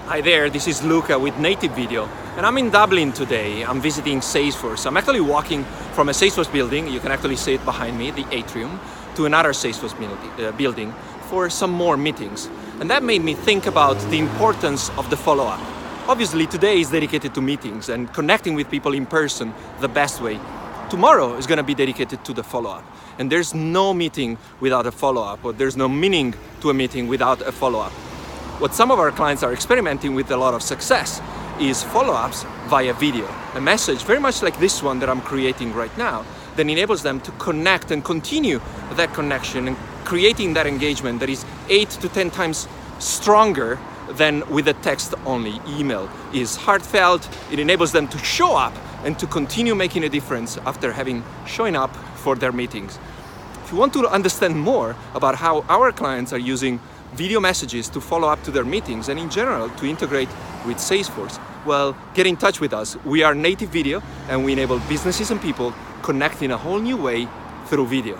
Hi there, this is Luca with Nativevideo, and I'm in Dublin today. I'm visiting Salesforce. I'm actually walking from a Salesforce building, you can actually see it behind me, the atrium, to another Salesforce building for some more meetings. And that made me think about the importance of the follow-up. Obviously today is dedicated to meetings and connecting with people in person the best way. Tomorrow is going to be dedicated to the follow-up. And there's no meeting without a follow-up, or there's no meaning to a meeting without a follow-up. What some of our clients are experimenting with a lot of success is follow-ups via video. A message very much like this one that I'm creating right now that enables them to connect and continue that connection and creating that engagement that is 8 to 10 times stronger than with a text-only. Email is heartfelt, it enables them to show up and to continue making a difference after having shown up for their meetings. If you want to understand more about how our clients are using video messages to follow up to their meetings and in general to integrate with Salesforce, well, get in touch with us. We are Nativevideo and we enable businesses and people connect in a whole new way through video.